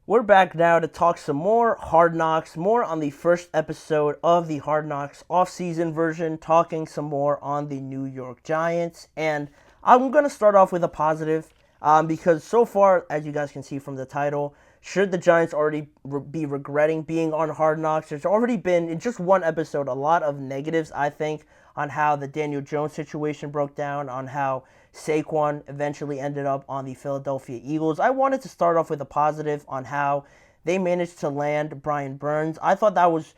We're back now to talk some more Hard Knocks, more on the first episode of the Hard Knocks off-season version, talking some more on the New York Giants. And I'm going to start off with a positive because so far, as you guys can see from the title, should the Giants already be regretting being on Hard Knocks? There's already been, in just one episode, a lot of negatives, I think, on how the Daniel Jones situation broke down, on how Saquon eventually ended up on the Philadelphia Eagles. I wanted to start off with a positive on how they managed to land Brian Burns. I thought that was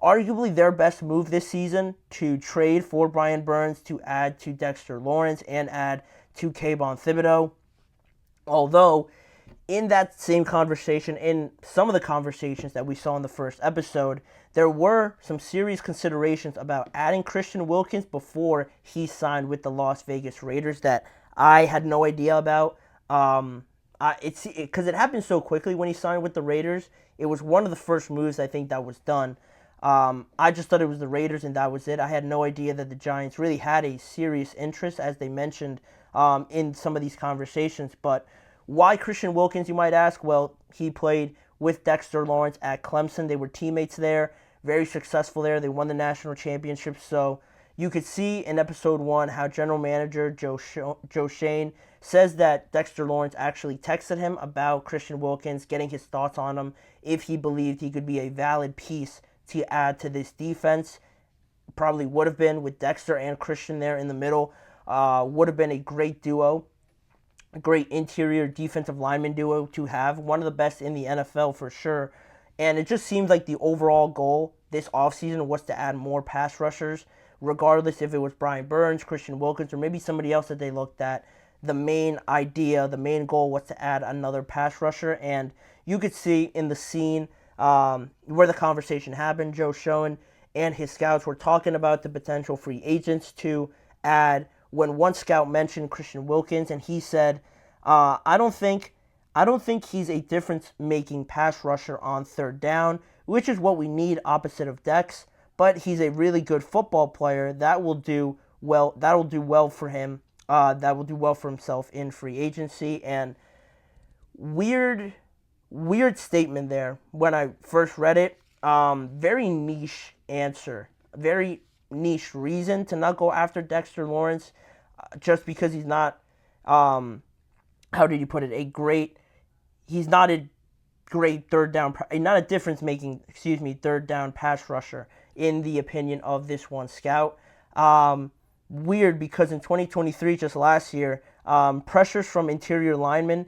arguably their best move this season, to trade for Brian Burns, to add to Dexter Lawrence and add to Kayvon Thibodeaux. Although, in that same conversation, in some of the conversations that we saw in the first episode, there were some serious considerations about adding Christian Wilkins before he signed with the Las Vegas Raiders that I had no idea about. Because it happened so quickly when he signed with the Raiders. It was one of the first moves I think that was done. I just thought it was the Raiders and that was it. I had no idea that the Giants really had a serious interest, as they mentioned in some of these conversations. But why Christian Wilkins, you might ask? Well, he played with Dexter Lawrence at Clemson. They were teammates there, very successful there. They won the national championship. So you could see in episode 1 how general manager Joe Schoen says that Dexter Lawrence actually texted him about Christian Wilkins, getting his thoughts on him, if he believed he could be a valid piece to add to this defense. Probably would have been, with Dexter and Christian there in the middle. Would have been a great duo. A great interior defensive lineman duo to have. One of the best in the NFL for sure. And it just seems like the overall goal this offseason was to add more pass rushers, regardless if it was Brian Burns, Christian Wilkins, or maybe somebody else that they looked at. The main idea, the main goal was to add another pass rusher. And you could see in the scene where the conversation happened, Joe Schoen and his scouts were talking about the potential free agents to add, when one scout mentioned Christian Wilkins, and he said, I don't think he's a difference-making pass rusher on third down, which is what we need opposite of Dex, but he's a really good football player. That will do well. That'll do well for him. That will do well for himself in free agency. And weird statement there when I first read it. Very niche answer. Very niche reason to not go after Dexter Lawrence, just because he's not, how did you put it, he's not a great third down, not a difference making, third down pass rusher in the opinion of this one scout. Weird, because in 2023, just last year, pressures from interior linemen,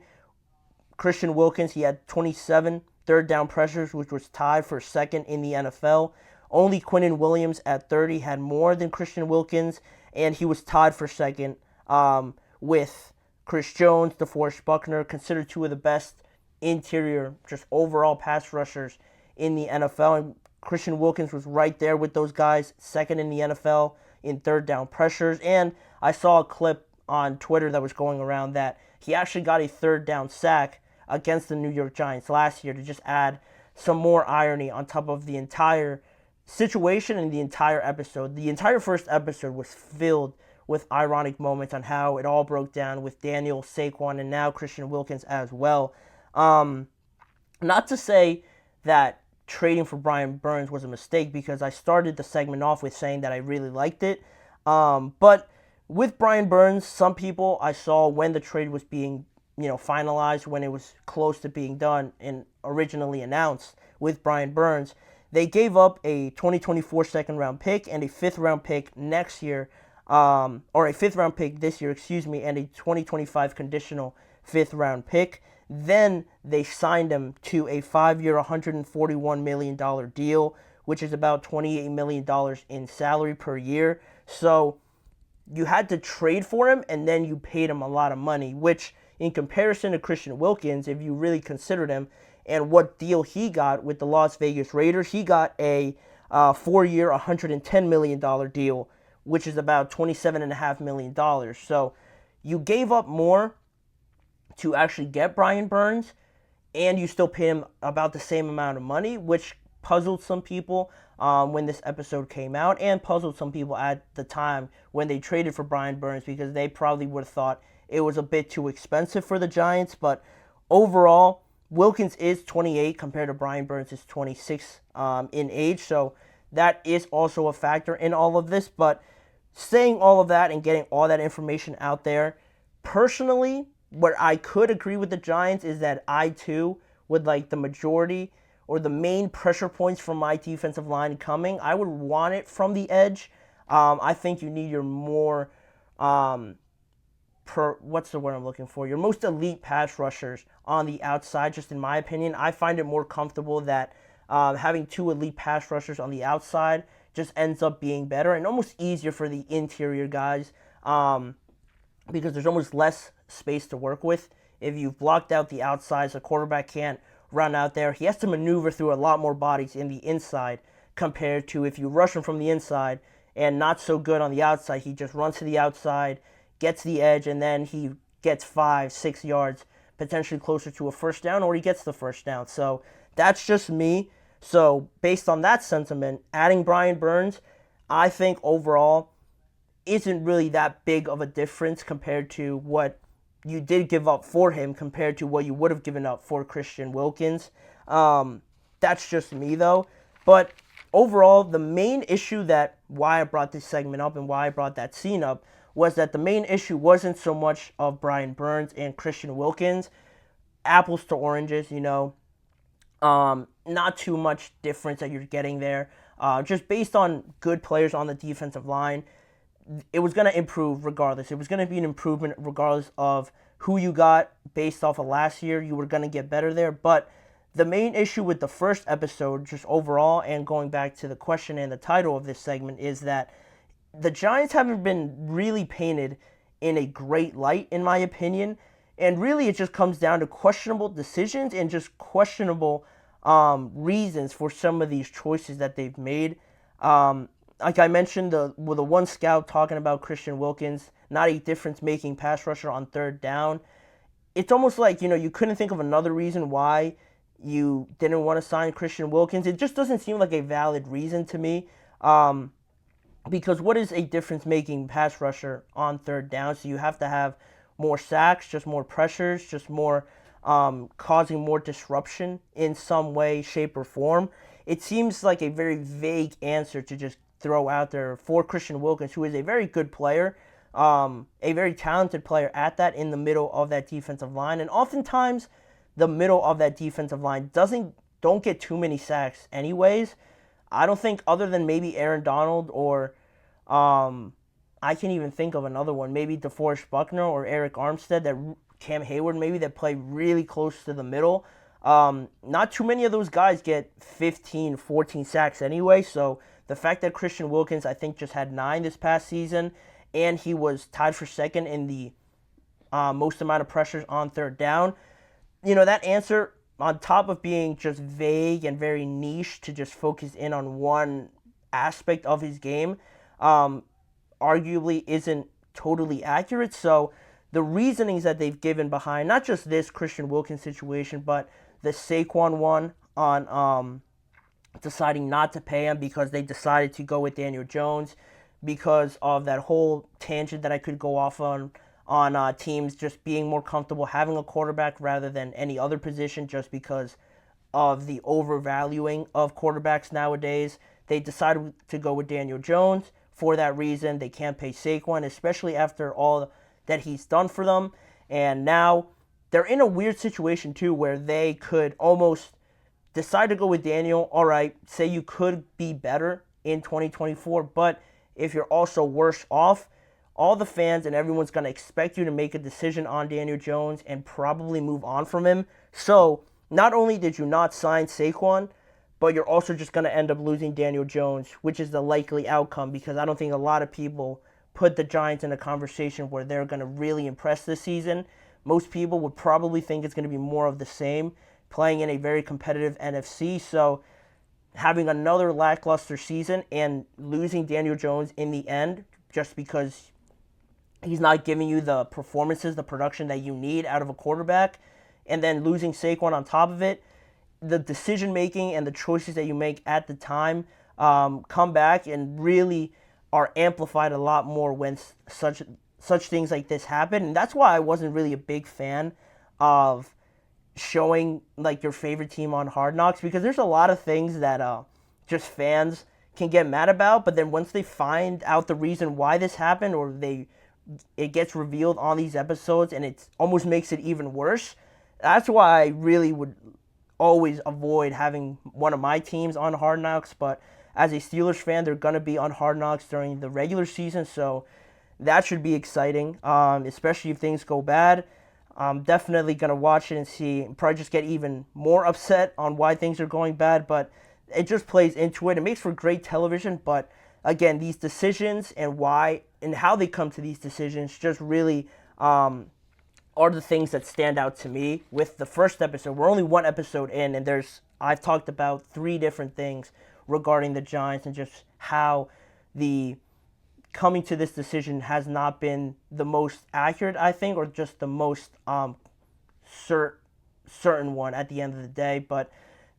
Christian Wilkins, he had 27 third down pressures, which was tied for second in the NFL. Only Quinnen Williams at 30 had more than Christian Wilkins, and he was tied for second with Chris Jones, DeForest Buckner, considered two of the best interior, just overall pass rushers in the NFL. And Christian Wilkins was right there with those guys, second in the NFL in third down pressures. And I saw a clip on Twitter that was going around that he actually got a third down sack against the New York Giants last year, to just add some more irony on top of the entire situation and the entire episode. The entire first episode was filled with ironic moments on how it all broke down with Daniel, Saquon, and now Christian Wilkins as well. Not to say that trading for Brian Burns was a mistake, because I started the segment off with saying that I really liked it. But with Brian Burns, some people I saw when the trade was being finalized, when it was close to being done and originally announced with Brian Burns, they gave up a 2024 second round pick and a 5th round pick next year, or a 5th round pick this year, and a 2025 conditional 5th round pick. Then they signed him to a 5-year, $141 million deal, which is about $28 million in salary per year. So you had to trade for him, and then you paid him a lot of money, which in comparison to Christian Wilkins, if you really considered him and what deal he got with the Las Vegas Raiders, he got a 4-year, $110 million deal, which is about $27.5 million. So you gave up more to actually get Brian Burns, and you still paid him about the same amount of money, which puzzled some people when this episode came out, and puzzled some people at the time when they traded for Brian Burns, because they probably would have thought it was a bit too expensive for the Giants. But overall, Wilkins is 28 compared to Brian Burns is 26 in age, so that is also a factor in all of this. But saying all of that and getting all that information out there, personally, what I could agree with the Giants is that I too would like the majority or the main pressure points from my defensive line coming. I would want it from the edge. I think you need your more what's the word I'm looking for? Your most elite pass rushers on the outside, just in my opinion. I find it more comfortable that having two elite pass rushers on the outside just ends up being better and almost easier for the interior guys because there's almost less space to work with. If you've blocked out the outsides, the quarterback can't run out there. He has to maneuver through a lot more bodies in the inside compared to if you rush him from the inside and not so good on the outside. He just runs to the outside, gets the edge, and then he gets 5-6 yards, potentially closer to a first down, or he gets the first down. So that's just me. So based on that sentiment, adding Brian Burns, I think overall isn't really that big of a difference compared to what you did give up for him compared to what you would have given up for Christian Wilkins. That's just me though. But overall, the main issue that why I brought this segment up and why I brought that scene up was that the main issue wasn't so much of Brian Burns and Christian Wilkins. Apples to oranges, not too much difference that you're getting there. Just based on good players on the defensive line, it was going to improve regardless. It was going to be an improvement regardless of who you got based off of last year. You were going to get better there. But the main issue with the first episode, just overall, and going back to the question and the title of this segment, is that the Giants haven't been really painted in a great light, in my opinion. And really, it just comes down to questionable decisions and just questionable reasons for some of these choices that they've made. Like I mentioned, with the one scout talking about Christian Wilkins, not a difference-making pass rusher on third down. It's almost like, you couldn't think of another reason why you didn't want to sign Christian Wilkins. It just doesn't seem like a valid reason to me. Because what is a difference-making pass rusher on third down? So you have to have more sacks, just more pressures, just more causing more disruption in some way, shape, or form. It seems like a very vague answer to just throw out there for Christian Wilkins, who is a very good player, a very talented player at that in the middle of that defensive line. And oftentimes, the middle of that defensive line don't get too many sacks anyways. I don't think, other than maybe Aaron Donald or I can even think of another one, maybe DeForest Buckner or Eric Armstead, that Cam Hayward maybe, that play really close to the middle. Not too many of those guys get 15, 14 sacks anyway, so the fact that Christian Wilkins, I think, just had 9 this past season, and he was tied for second in the most amount of pressures on third down, that answer, on top of being just vague and very niche to just focus in on one aspect of his game, arguably isn't totally accurate. So the reasonings that they've given behind not just this Christian Wilkins situation, but the Saquon one on deciding not to pay him because they decided to go with Daniel Jones, because of that whole tangent that I could go off on teams just being more comfortable having a quarterback rather than any other position just because of the overvaluing of quarterbacks nowadays. They decided to go with Daniel Jones. For that reason, they can't pay Saquon, especially after all that he's done for them. And now they're in a weird situation too where they could almost decide to go with Daniel. All right, say you could be better in 2024, but if you're also worse off, all the fans and everyone's going to expect you to make a decision on Daniel Jones and probably move on from him. So not only did you not sign Saquon, but you're also just going to end up losing Daniel Jones, which is the likely outcome, because I don't think a lot of people put the Giants in a conversation where they're going to really impress this season. Most people would probably think it's going to be more of the same, playing in a very competitive NFC. So having another lackluster season and losing Daniel Jones in the end just because he's not giving you the performances, the production that you need out of a quarterback, and then losing Saquon on top of it, the decision-making and the choices that you make at the time come back and really are amplified a lot more when such things like this happen. And that's why I wasn't really a big fan of showing like your favorite team on Hard Knocks, because there's a lot of things that just fans can get mad about, but then once they find out the reason why this happened, or it gets revealed on these episodes, and it almost makes it even worse. That's why I really would always avoid having one of my teams on Hard Knocks. But as a Steelers fan, they're going to be on Hard Knocks during the regular season, so that should be exciting, especially if things go bad. I'm definitely going to watch it and see, probably just get even more upset on why things are going bad, but it just plays into it. It makes for great television, but again, these decisions and why and how they come to these decisions just really are the things that stand out to me with the first episode. We're only one episode in, and I've talked about 3 different things regarding the Giants and just how the coming to this decision has not been the most accurate, I think, or just the most certain one at the end of the day. But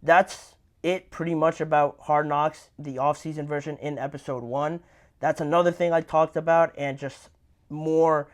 that's it pretty much about Hard Knocks, the off-season version in episode 1. That's another thing I talked about, and just more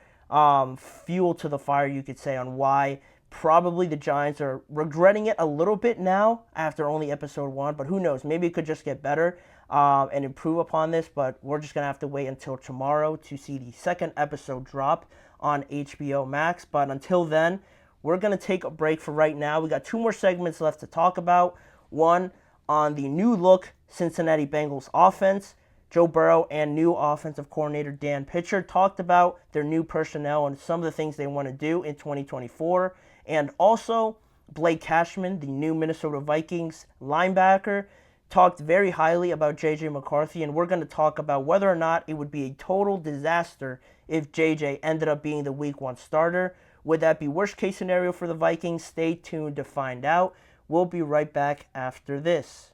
fuel to the fire, you could say, on why probably the Giants are regretting it a little bit now after only episode 1. But who knows? Maybe it could just get better and improve upon this. But we're just going to have to wait until tomorrow to see the second episode drop on HBO Max. But until then, we're going to take a break for right now. We got 2 more segments left to talk about. One on the new look Cincinnati Bengals offense. Joe Burrow and new offensive coordinator Dan Pitcher talked about their new personnel and some of the things they want to do in 2024. And also, Blake Cashman, the new Minnesota Vikings linebacker, talked very highly about J.J. McCarthy, and we're going to talk about whether or not it would be a total disaster if J.J. ended up being the Week 1 starter. Would that be worst case scenario for the Vikings? Stay tuned to find out. We'll be right back after this.